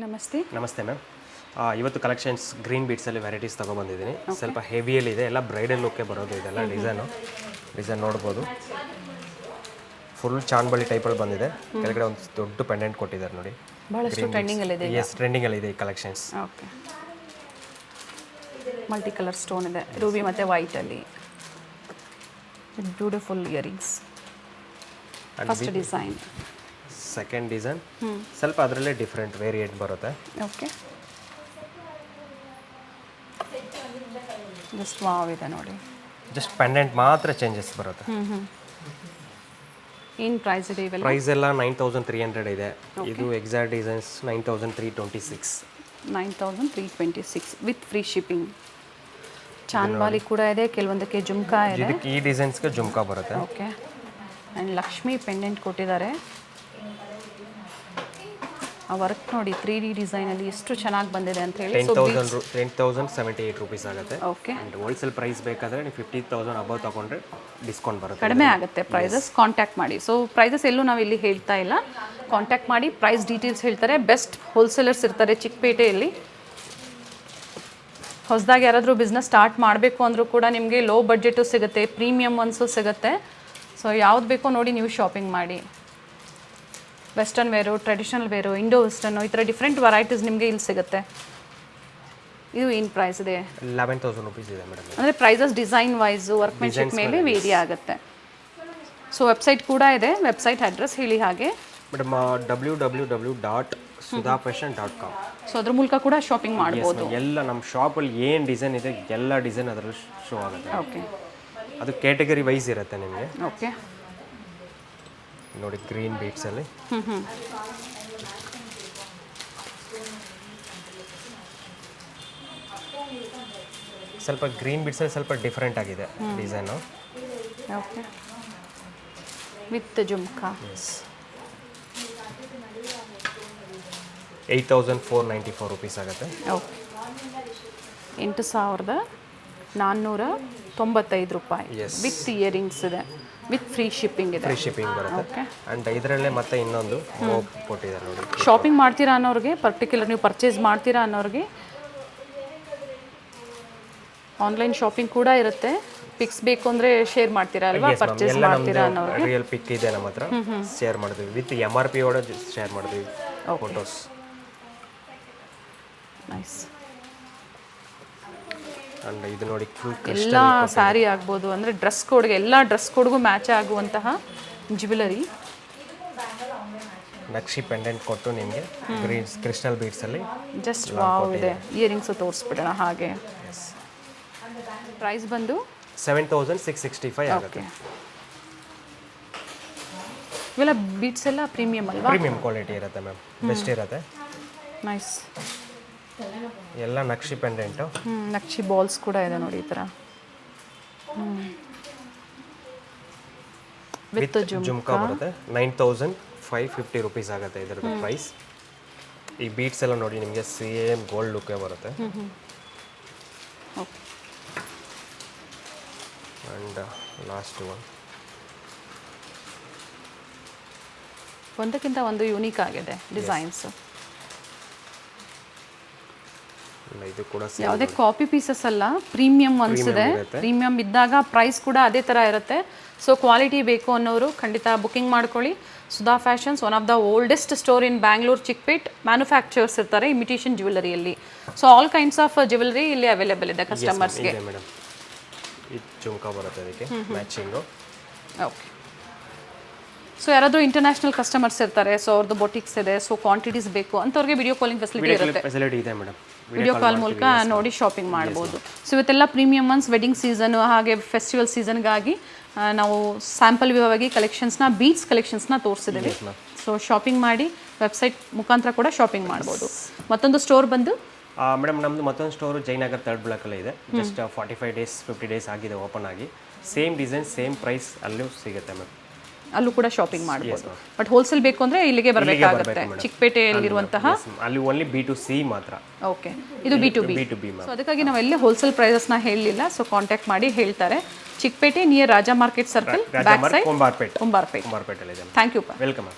ನಮಸ್ತೆ. ನಮಸ್ತೆ ಮ್ಯಾಮ್. ಇವತ್ತು ಕಲೆಕ್ಷನ್ಸ್ ಗ್ರೀನ್ ಬೀಟ್ಸಲ್ಲಿ ವೆರೈಟೀಸ್ ತೊಗೊಬಂದಿದ್ದೀನಿ. ಸ್ವಲ್ಪ ಹೆವಿಯಲ್ಲಿದೆ, ಎಲ್ಲ ಬ್ರೈಡಲ್ ಲುಕ್ಕೆ ಬರೋದು. ಇದೆಲ್ಲ ಡಿಸೈನ್ ನೋಡ್ಬೋದು. ಫುಲ್ ಚಾಂದ್ಬಳ್ಳಿ ಟೈಪಲ್ಲಿ ಬಂದಿದೆ. ಕೆಳಗಡೆ ಒಂದು ದೊಡ್ಡ ಪೆಂಡೆಂಟ್ ಕೊಟ್ಟಿದ್ದಾರೆ ನೋಡಿ. ಬಹಳಷ್ಟು ಟ್ರೆಂಡಿಂಗಲ್ಲಿದೆ. ಟ್ರೆಂಡಿಂಗಲ್ಲಿದೆ ಈ collections. Okay, multi colour stone ಇದೆ, ರೂಬಿ ಮತ್ತು ವೈಟಲ್ಲಿ. Beautiful earrings. First design, second design ಸ್ವಲ್ಪ ಅದರಲ್ಲೇ ಡಿಫ್ರೆಂಟ್ ವೇರಿಯೇಟ್ ಬರುತ್ತೆ. ಓಕೆ, ಜಸ್ಟ್ ವಾವ್ ಇದೆ ನೋಡಿ. ಜಸ್ಟ್ ಪೆಂಡೆಂಟ್ ಮಾತ್ರ ಚೇಂಜಸ್ ಬರುತ್ತೆ. ಏನು ಪ್ರೈಸ್ ಇದೆ ಇವೆಲ್ಲ? ಪ್ರೈಸ್ ಎಲ್ಲ 9300 ಇದೆ. ಇದು exact designs 9326. 9326 with free shipping. ಚಾನ್ಬಾಲಿ ಕೂಡ ಇದೆ, ಕೆಲವೊಂದಕ್ಕೆ ಜುಮ್ಕಾ ಇದೆ. ಇದಕ್ಕೆ ಈ ಡಿಸೈನ್ಸ್ಗೆ ಜುಮ್ಕಾ ಬರುತ್ತೆ. ಓಕೆ, ಆ್ಯಂಡ್ ಲಕ್ಷ್ಮಿ ಪೆಂಡೆಂಟ್ ಕೊಟ್ಟಿದ್ದಾರೆ. ಆ ವರ್ಕ್ ನೋಡಿ, 3D ಡಿಸೈನಲ್ಲಿ ಎಷ್ಟು ಚೆನ್ನಾಗಿ ಬಂದಿದೆ ಅಂತ ಹೇಳಿ. 10,078 ರುಪೀಸ್ ಆಗುತ್ತೆ. ಓಕೆ, ಆ್ಯಂಡ್ ಹೋಲ್ಸೇಲ್ ಪ್ರೈಸ್ ಬೇಕಾದರೆ ನೀವು 50,000 ಅಬೌವ್ ತೊಗೊಂಡ್ರೆ ಡಿಸ್ಕೌಂಟ್ ಬರುತ್ತೆ, ಕಡಿಮೆ ಆಗುತ್ತೆ ಪ್ರೈಸಸ್. ಕಾಂಟ್ಯಾಕ್ಟ್ ಮಾಡಿ. ಸೊ ಪ್ರೈಸಸ್ ಎಲ್ಲೂ ನಾವು ಇಲ್ಲಿ ಹೇಳ್ತಾ ಇಲ್ಲ, ಕಾಂಟ್ಯಾಕ್ಟ್ ಮಾಡಿ ಪ್ರೈಸ್ ಡೀಟೇಲ್ಸ್ ಹೇಳ್ತಾರೆ. ಬೆಸ್ಟ್ ಹೋಲ್ಸೇಲರ್ಸ್ ಇರ್ತಾರೆ ಚಿಕ್ಕಪೇಟೆಯಲ್ಲಿ. ಹೊಸದಾಗಿ ಯಾರಾದರೂ ಬಿಸ್ನೆಸ್ ಸ್ಟಾರ್ಟ್ ಮಾಡಬೇಕು ಅಂದರೂ ಕೂಡ ನಿಮಗೆ ಲೋ ಬಡ್ಜೆಟು ಸಿಗುತ್ತೆ, ಪ್ರೀಮಿಯಮ್ ಒನ್ಸು ಸಿಗುತ್ತೆ. ಸೊ ಯಾವ್ದು ಬೇಕೋ ನೋಡಿ ನೀವು ಶಾಪಿಂಗ್ ಮಾಡಿ. Western wear, traditional wear, Indo western, ಈ ಥರ ಡಿಫ್ರೆಂಟ್ ವೆರೈಟೀಸ್ ನಿಮಗೆ ಇಲ್ಲಿ ಸಿಗುತ್ತೆ. ಇದು ಏನು ಪ್ರೈಸ್ ಇದೆ? 11,000 ರುಪೀಸ್ ಇದೆ ಮೇಡಮ್. ಅಂದರೆ ಪ್ರೈಸಸ್ ಡಿಸೈನ್ ವೈಸು, ವರ್ಕ್ಮೆನ್ಶಿಪ್ ಮೇಲೆ ವೇರಿ ಆಗುತ್ತೆ. ಸೊ ವೆಬ್ಸೈಟ್ ಕೂಡ ಇದೆ. ವೆಬ್ಸೈಟ್ ಅಡ್ರೆಸ್ ಹೇಳಿ ಹಾಗೆ. Madam www.sudhafashion.com. ಸೊ ಅದ್ರ ಮೂಲಕ ಕೂಡ ಶಾಪಿಂಗ್ ಮಾಡ್ಬೋದು. ಎಲ್ಲ ನಮ್ಮ ಶಾಪಲ್ಲಿ ಏನು ಡಿಸೈನ್ ಇದೆ ಎಲ್ಲ ಡಿಸೈನ್ ಅದರಲ್ಲಿ ಶೋ ಆಗುತ್ತೆ. ಓಕೆ, ಅದು ಕ್ಯಾಟಗರಿ ವೈಸ್ ಇರುತ್ತೆ ನಿಮಗೆ. ಓಕೆ ನೋಡಿ, ಗ್ರೀನ್ ಬೀಟ್ಸಲ್ಲಿ ಸ್ವಲ್ಪ ಗ್ರೀನ್ ಬೀಟ್ಸಲ್ಲಿ ಸ್ವಲ್ಪ ಡಿಫ್ರೆಂಟ್ ಆಗಿದೆ design. Okay, with jhumka. 8,494 rupees ಆಗುತ್ತೆ. ಓಕೆ, 8,495 ರೂಪಾಯಿ ವಿತ್ ಇಯರಿಂಗ್ಸ್ ಇದೆ, ವಿತ್ ಫ್ರೀ ಶಿಪ್ಪಿಂಗ್ ಇದೆ. ಫ್ರೀ ಶಿಪ್ಪಿಂಗ್ ಬರುತ್ತೆ. ಆ್ಯಂಡ್ ಇದರಲ್ಲೇ ಮತ್ತೆ ಇನ್ನೊಂದು ಮೋಪ್ ಕೊಟ್ಟಿದ್ದಾರೆ ನೋಡಿ. ಶಾಪಿಂಗ್ ಮಾಡ್ತೀರಾ ಅನ್ನೋರಿಗೆ, ಪರ್ಟಿಕ್ಯುಲರ್ ನೀವು ಪರ್ಚೇಸ್ ಮಾಡ್ತೀರಾ ಅನ್ನೋರಿಗೆ ಆನ್ಲೈನ್ ಶಾಪಿಂಗ್ ಕೂಡ ಇರುತ್ತೆ. ಪಿಕ್ಸ್ ಬೇಕು ಅಂದರೆ ಶೇರ್ ಮಾಡ್ತೀರಾ ಅಲ್ವಾ? ಪರ್ಚೇಸ್ ಮಾಡ್ತೀರಾ ಅನ್ನೋರಿಗೆ ರಿಯಲ್ ಪಿಕ್ ಇದೆ ನಮ್ಮ ಹತ್ರ, ಶೇರ್ ಮಾಡಿದ್ವಿ. ವಿತ್ MRP ಒಳಗೆ ಶೇರ್ ಮಾಡಿದ್ವಿ ಫೋಟೋಸ್. ನೈಸ್. ಆ್ಯಂಡ್ ಇದು ನೋಡಿ, ಫುಲ್ ಎಲ್ಲ ಸ್ಯಾರಿ ಆಗ್ಬೋದು, ಅಂದರೆ ಡ್ರೆಸ್ ಕೋಡ್ಗೆ, ಎಲ್ಲ ಡ್ರೆಸ್ ಕೋಡ್ಗೂ ಮ್ಯಾಚ್ ಆಗುವಂತಹ ಜ್ಯುವೆಲರಿ. ನಕ್ಷಿ ಪೆಂಡೆಂಟ್ ಕೊಟ್ಟು ನಿಮಗೆ ಗ್ರೀನ್ ಕ್ರಿಸ್ಟಲ್ ಬೀಡ್ಸಲ್ಲಿ ಜಸ್ಟ್ ವಾವ್ ಇದೆ. ಇಯರಿಂಗ್ಸು ತೋರಿಸ್ಬಿಡೋಣ ಹಾಗೆ. ಪ್ರೈಸ್ ಬಂದು 7,665 ಆಗುತ್ತೆ. ಇವೆಲ್ಲ ಬೀಟ್ಸ್ ಎಲ್ಲ ಪ್ರೀಮಿಯಮ್ ಅಲ್ವಾ? ಪ್ರೀಮಿಯಂ ಕ್ವಾಲಿಟಿ ಇರುತ್ತೆ ಮ್ಯಾಮ್, ಬೆಸ್ಟ್ ಇರುತ್ತೆ. ನೈಸ್. ಎಲ್ಲ ನಕ್ಷಿ ಪೆಂಡೆಂಟು. ನಕ್ಷಿ ಬಾಲ್ಸ್ ಕೂಡ ಇದೆ ನೋಡಿ ಈ ಥರ. ವಿತ್ ಜುಮ್ಕಾ ಬರುತ್ತೆ. 9,550 ರುಪೀಸ್ ಆಗುತ್ತೆ ಇದರದ್ದು ಪ್ರೈಸ್. ಈ ಬೀಟ್ಸ್ ಎಲ್ಲ ನೋಡಿ ನಿಮಗೆ ಸೇಮ್ ಗೋಲ್ಡ್ ಲುಕ್ಕೇ ಬರುತ್ತೆ. ಓಕೆ, ಆ್ಯಂಡ್ ಲಾಸ್ಟ್ ಒಂದಕ್ಕಿಂತ ಒಂದು ಯೂನಿಕ್ ಆಗಿದೆ ಡಿಸೈನ್ಸು. ಇದು ಕೂಡ ಯಾವುದೇ ಕಾಪಿ ಪೀಸಸ್ ಅಲ್ಲ, ಪ್ರೀಮಿಯಂ ಒನ್ಸ್ ಇದೆ. ಪ್ರೀಮಿಯಂ ಇದ್ದಾಗ ಪ್ರೈಸ್ ಕೂಡ ಅದೇ ಥರ ಇರುತ್ತೆ. ಸೊ ಕ್ವಾಲಿಟಿ ಬೇಕು ಅನ್ನೋರು ಖಂಡಿತ ಬುಕ್ಕಿಂಗ್ ಮಾಡ್ಕೊಳ್ಳಿ. Sudha fashions one of the oldest store in Bangalore. Chickpet manufactures ಇರ್ತಾರೆ ಇಮಿಟೇಷನ್ ಜ್ಯುವೆಲರಿಯಲ್ಲಿ. So all kinds of jewellery ಇಲ್ಲಿ ಅವೈಲೇಬಲ್ ಇದೆ ಕಸ್ಟಮರ್ಸ್ಗೆ. ಮೇಡಮ್, ಇದು ಜುಮ್ಕಾ ಬರುತ್ತೆ ಅದಕ್ಕೆ ಮ್ಯಾಚಿಂಗು. ಓಕೆ, ಸೊ ಯಾರಾದರೂ ಇಂಟರ್ನ್ಯಾಷನಲ್ ಕಸ್ಟಮರ್ಸ್ ಇರ್ತಾರೆ, ಸೊ ಅವ್ರದ್ದು ಬೊಟಿಕ್ಸ್ ಇದೆ, ಸೊ ಕ್ವಾಂಟಿಟೀಸ್ ಬೇಕು ಅಂಥವ್ರಿಗೆ ವಿಡಿಯೋ ಕಾಲಿಂಗ್ ಫೆಸಿಲಿಟಿ ಇರುತ್ತೆ. ಫೆಸಿಲಿಟಿ ಇದೆ ಮೇಡಮ್. ವಿಡಿಯೋ ಕಾಲ್ ಮೂಲಕ ನೋಡಿ ಶಾಪಿಂಗ್ ಮಾಡ್ಬೋದು. ಸೊ ಇವತ್ತೆಲ್ಲ ಪ್ರೀಮಿಯಮ್ ಒನ್ಸ್, ವೆಡ್ಡಿಂಗ್ ಸೀಸನ್ ಹಾಗೆ ಫೆಸ್ಟಿವಲ್ ಸೀಸನ್ಗಾಗಿ ನಾವು ಸ್ಯಾಂಪಲ್ ವಿವವಾಗಿ ಕಲೆಕ್ಷನ್ಸ್ನ, ಬೀಟ್ಸ್ ಕಲೆಕ್ಷನ್ಸ್ನ ತೋರಿಸಿದ್ದೀವಿ. ಸೊ ಶಾಪಿಂಗ್ ಮಾಡಿ, ವೆಬ್ಸೈಟ್ ಮುಖಾಂತರ ಕೂಡ ಶಾಪಿಂಗ್ ಮಾಡ್ಬೋದು. ಮತ್ತೊಂದು ಸ್ಟೋರ್ ಬಂದು ಮೇಡಮ್, ನಮ್ಮದು ಮತ್ತೊಂದು ಸ್ಟೋರು ಜಯನಗರ್ 3rd ಬ್ಲಾಕಲ್ಲೇ ಇದೆ. ಜಸ್ಟ್ 45 ಡೇಸ್ 50 ಡೇಸ್ ಆಗಿದೆ ಓಪನ್ ಆಗಿ. ಸೇಮ್ ಡಿಸೈನ್ ಸೇಮ್ ಪ್ರೈಸ್ ಅಲ್ಲೂ ಸಿಗುತ್ತೆ ಮ್ಯಾಮ್. ಅಲ್ಲೂ ಕೂಡ ಶಾಪಿಂಗ್ ಮಾಡ್ಬೋದು. ಬಟ್ ಹೋಲ್ಸೇಲ್ ಬೇಕು ಅಂದರೆ ಇಲ್ಲಿಗೆ ಬರಬೇಕಾಗುತ್ತೆ, ಚಿಕ್ಕಪೇಟೆಯಲ್ಲಿರುವಂತಹ. ಅಲ್ಲಿ ಓನ್ಲಿ B2C ಮಾತ್ರ. ಓಕೆ, ಇದು B2B. ಸೊ ಅದಕ್ಕಾಗಿ ನಾವು ಎಲ್ಲಿ ಹೋಲ್ಸೇಲ್ ಪ್ರೈಸಸ್ನ ಹೇಳಲಿಲ್ಲ. ಸೊ ಕಾಂಟ್ಯಾಕ್ಟ್ ಮಾಡಿ ಹೇಳ್ತಾರೆ. Chickpete near Raja market circle, back side, Kumbarpete. ಕುಂಬಾರ್ಪೇಟೆಲ್ಲಿದೆ. Thank you. ವೆಲ್ಕಮ್.